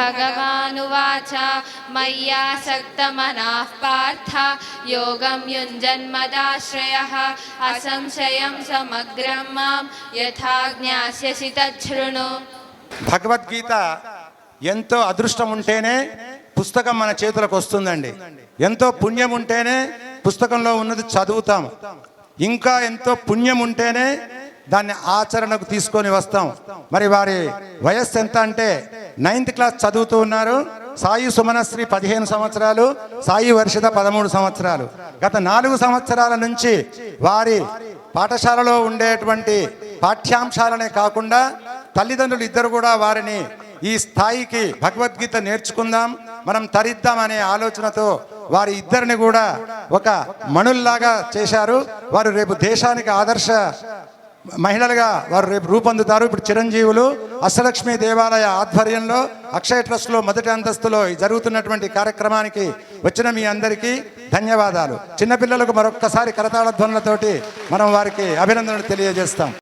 భగవానువాచ మయ్యాసక్తమనః పార్థ యోగం యుంజన్మదాశ్రయః అసంశయం సమగ్రం మాం యథా జ్ఞాస్యసి తచ్ఛృణు. భగవద్గీత ఎంతో అదృష్టం ఉంటేనే పుస్తకం మన చేతులకు వస్తుందండి. ఎంతో పుణ్యం ఉంటేనే పుస్తకంలో ఉన్నది చదువుతాం. ఇంకా ఎంతో పుణ్యం ఉంటేనే దాన్ని ఆచరణకు తీసుకొని వస్తాం. మరి వారి వయస్సు ఎంత అంటే 9th క్లాస్ చదువుతూ ఉన్నారు. సాయి సుమనశ్రీ 15 సంవత్సరాలు, సాయి వర్షిత 13 సంవత్సరాలు. గత 4 సంవత్సరాల నుంచి వారి పాఠశాలలో ఉండేటువంటి పాఠ్యాంశాలనే కాకుండా తల్లిదండ్రులు ఇద్దరు కూడా వారిని ఈ స్థాయికి భగవద్గీత నేర్చుకుందాం, మనం తరిద్దాం అనే ఆలోచనతో వారి ఇద్దరిని కూడా ఒక మణుల్లాగా చేశారు. వారు రేపు దేశానికి ఆదర్శ మహిళలుగా వారు రేపు రూపొందుతారు. ఇప్పుడు చిరంజీవులు అష్టలక్ష్మి దేవాలయ ఆధ్వర్యంలో అక్షయ ట్రస్ట్లో మొదటి అంతస్తులో జరుగుతున్నటువంటి కార్యక్రమానికి వచ్చిన మీ అందరికీ ధన్యవాదాలు. చిన్నపిల్లలకు మరొక్కసారి కరతాళ ధ్వనులతోటి మనం వారికి అభినందనలు తెలియజేస్తాం.